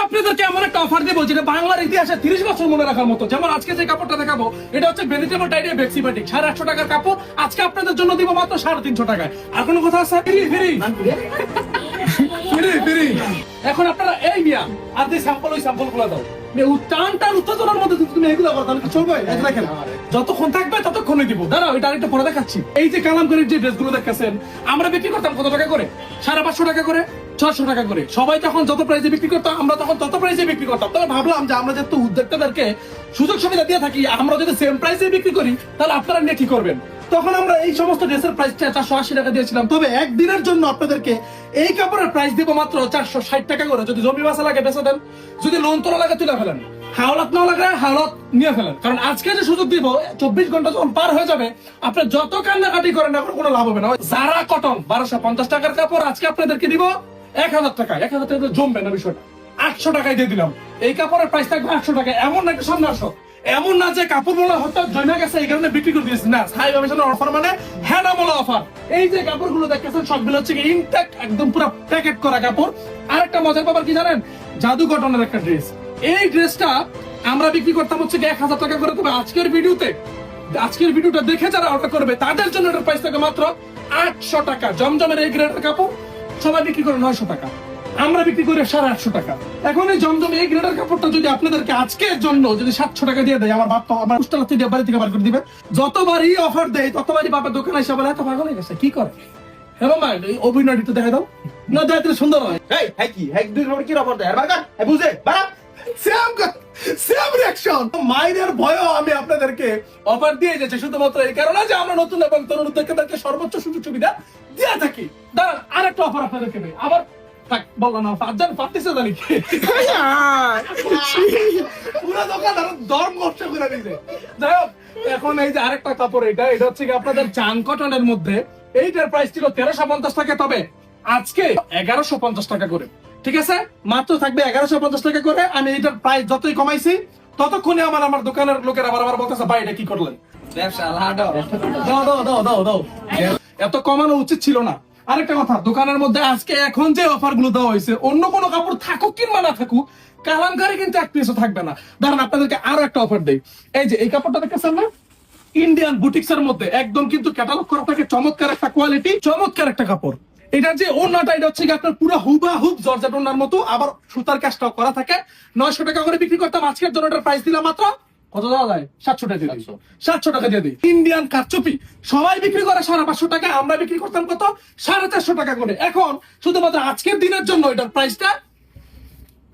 আপনাদেরকে এমন একটা অফার দেবো যেটা বাংলার ইতিহাসে 30 বছর মনে রাখার মতো। যেমন আজকে যে কাপড়টা দেখাবো এটা হচ্ছে ভেজিটেবল টাইডের বেক্সিমেটিক 850 টাকার কাপড়। আজকে আপনাদের জন্য দিব মাত্র 350 টাকায়। আর কোনো কথা আছে? Free free free free. এখন আপনারা এই মিয়া আর যে স্যাম্পল ওই স্যাম্পল গুলো দাও। টানটার উত্তেজনার মধ্যে তুমি এগুলো করো তাহলে চলবে? দেখেন যতক্ষণ থাকবে ততক্ষণই দিব। দাঁড়াও এটা আরেকটা পরে দেখাচ্ছি। এই যে কালামকারীর যে ড্রেসগুলো দেখতেছেন আমরা বিক্রি করতাম কত টাকা করে? 550 টাকা করে, 600 টাকা করে। সবাই তখন যত প্রাইসে বিক্রি করতাম আমরা তখন তত প্রাইসে বিক্রি করতাম। তবে ভাবলাম যে আমরা যেহেতু উদ্যোক্তাদেরকে সুযোগ সুবিধা দিয়ে থাকি, আমরা যদি সেম প্রাইসে বিক্রি করি তাহলে আপনারা নিয়ে কি করবেন? তখন আমরা এই সমস্ত ড্রেসের প্রাইস 480 টাকা দিয়েছিলাম। তবে একদিনের জন্য আপনাদেরকে এই কাপড়ের প্রাইস দিব মাত্র 460 টাকা করে। যদি জমি বাসা লাগে বেচে দেন, যদি লোন তোলা লাগে তুলে ফেলেন, হাওলাত না লাগে হাওলাত নিয়ে ফেলেন। কারণ আজকে যে সুযোগ দিব 24 ঘন্টা যখন পার হয়ে যাবে আপনি যত কান্নাকাটি করেন না কোনো লাভ হবে না। যারা কটন 1250 টাকার কাপড় আজকে আপনাদেরকে দিব 1000 টাকা। 1000 টাকা জমবে না বিষয়টা, 800 টাকায় দিয়ে দিলাম। এই কাপড়ের প্রাইস থাকবে 800 টাকা। এমন নাকি সামনে আসো, এমন না যে কাপড় মোলা হঠাৎ জমে গেছে এই কারণে বিক্রি করে দিয়েছি না। হাই কমিশনের অফার মানে হ্যাঁ মোলা অফার। এই যে কাপড়গুলো দেখতেছেন সবগুলো হচ্ছে ইনটেক একদম পুরো প্যাকেট করা কাপড়। আরেকটা মজার ব্যাপার কি জানেন? জাদু কটনের একটা ড্রেস। এই ড্রেসটা আমরা বিক্রি করতাম হচ্ছে 1000 টাকা করে। তবে আজকের ভিডিওটা দেখে যারা অর্ডার করবে তাদের জন্য এটার প্রাইস থাকে মাত্র 800 টাকা। জমজমের এই গ্রেডের কাপড় সবাই বিক্রি করে 900 টাকা, আমরা বিক্রি করি 850 টাকা। এখন এই জমজম এই গ্রেডের কাপড়টা যদি আপনাদেরকে আজকের জন্য যদি 700 টাকা দিয়ে দেয়, আমার বাপ তো আমার হোস্টেল থেকে বাড়ি থেকে বার করে দিবে। যতবারই অফার দেয় ততবারই বাপের দোকানে এসে বলে এত পাগল হয়ে গেছে কি করে। হ্যাঁ মা এই অভিনয়টি তো দেখা দাও না, দেখতে সুন্দর হয়। এই হ্যাঁ কি হ্যাঁ দুই নম্বর কি অফার দেয় আর বারকার হ্যাঁ বুঝে বাড়া সেম রিঅ্যাকশন। মাইনের ভয়ও আমি আপনাদেরকে অফার দিয়ে যাচ্ছি শুধুমাত্র এই কারণে যে আমরা নতুন এবং তরুণ উদ্যোক্তাদেরকে সর্বোচ্চ সুযোগ সুবিধা দিয়ে থাকি। দাঁড়ান আরেকটা অফার আপনাদেরকে দেই। আবার বললাম না পাঁচজন পাচ্ছিস জানি পুরো দোকান দর নষ্ট করে দিয়েছে। যাই হোক এখন এই যে আরেকটা কাপড় এটা হচ্ছে কি আপনাদের চান কটনের মধ্যে। এইটার প্রাইস ছিল 1350 টাকা, তবে আজকে 1150 টাকা করে। ঠিক আছে, মাত্র থাকবে 1150 টাকা করে। আমি এটার প্রাইস যতই কমাইছি ততক্ষণে আমার দোকানের লোকের আবার বলতেছে ভাই এটা কি করলেন? ব্যবসা দাও এত কমানো উচিত ছিল না। আরেকটা কথা, দোকানের মধ্যে আজকে এখন যে অফার গুলো দেওয়া হয়েছে অন্য কোনো কাপড় থাকুক কিংবা না থাকুক কালামকারী কিন্তু এক পিসও থাকবে না। দাঁড়ান আপনাদেরকে আরো একটা অফার দেই। এই যে এই কাপড়টা দেখতেছেন না, ইন্ডিয়ান বুটিক্স এর মধ্যে একদম কিন্তু ক্যাটালগ করা থাকে, চমৎকার একটা কোয়ালিটি, চমৎকার একটা কাপড়। এটার যে ওড়নাটা এটা হচ্ছে আপনার পুরো হুবাহুব জর্জেট ওড়নার মতো, আবার সুতার কাজটাও করা থাকে। 900 টাকা করে বিক্রি করতাম, আজকের জন্য এটার প্রাইস দিলাম মাত্র কত দেওয়া যায়? 700 টাকা দিয়ে দিই। 700 টাকা দিয়ে দিই। ইন্ডিয়ান কারচুপি সবাই বিক্রি করে 550 টাকা, আমরা বিক্রি করতাম কত? 450 টাকা করে। এখন শুধুমাত্র আজকের দিনের জন্য এটার প্রাইসটা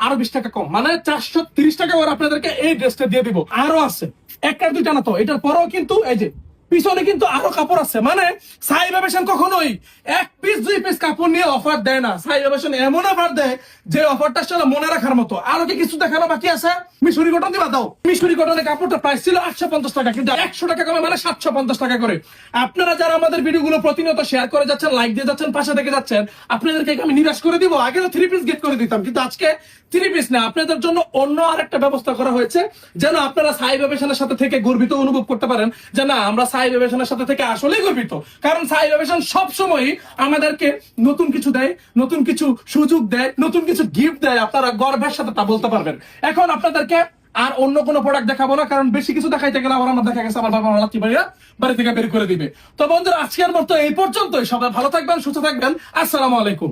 আরো 20 টাকা কম, মানে 430 টাকা করে আপনাদেরকে এই ড্রেসটা দিয়ে দিব। আরো আছে একটা দুইটা না তো, এটার পরেও কিন্তু এই যে পিছনে কিন্তু আরো কাপড় আছে। মানে সাইবা ফ্যাশন কখনোই এক পিস দুই পিস কাপড় নিয়ে অফার দেয় না। সাইবা ফ্যাশন এমন অফার দেয় যে অফারটা আসলে মনে রাখার মতো। আরো কি কিছু দেখানো বাকি আছে? মিশরি কটন দিবা দাও। মিশরি কটনের কাপড়টা প্রাইস ছিল 850 টাকা, কিন্তু 100 টাকা কমে মানে 750 টাকা করে। আপনারা যারা আমাদের ভিডিওগুলো প্রতিনিয়ত শেয়ার করে যাচ্ছেন, লাইক দিয়ে যাচ্ছেন, পাশে থেকে যাচ্ছেন, আপনাদেরকে আমি নিরাশ করে দিব। আগে তো 3 পিস গেট করে দিতাম, কিন্তু আজকে 3 পিস না, আপনাদের জন্য অন্য আরেকটা ব্যবস্থা করা হয়েছে যেন আপনারা সাইবা ফ্যাশনের সাথে থেকে গর্বিত অনুভব করতে পারেন যে না আমরা সাইবা ফ্যাশনের সাথে থেকে আসলেই গর্বিত। কারণ সাইবা ফ্যাশন সবসময় আমাদেরকে নতুন কিছু দেয়, নতুন কিছু সুযোগ দেয়, নতুন কিছু গিফট দেয়। আপনারা গর্বের সাথে তা বলতে পারবেন। এখন আপনাদেরকে আর অন্য কোনো প্রোডাক্ট দেখাবো না, কারণ বেশি কিছু দেখাইতে গেলে আমার দেখা গেছে আমার বাবা লাত্তি বাড়িরা বাড়ি থেকে বের করে দিবে। তো বন্ধুরা আজকের মতো এই পর্যন্তই। সবাই ভালো থাকবেন, সুস্থ থাকবেন। আসসালামু আলাইকুম।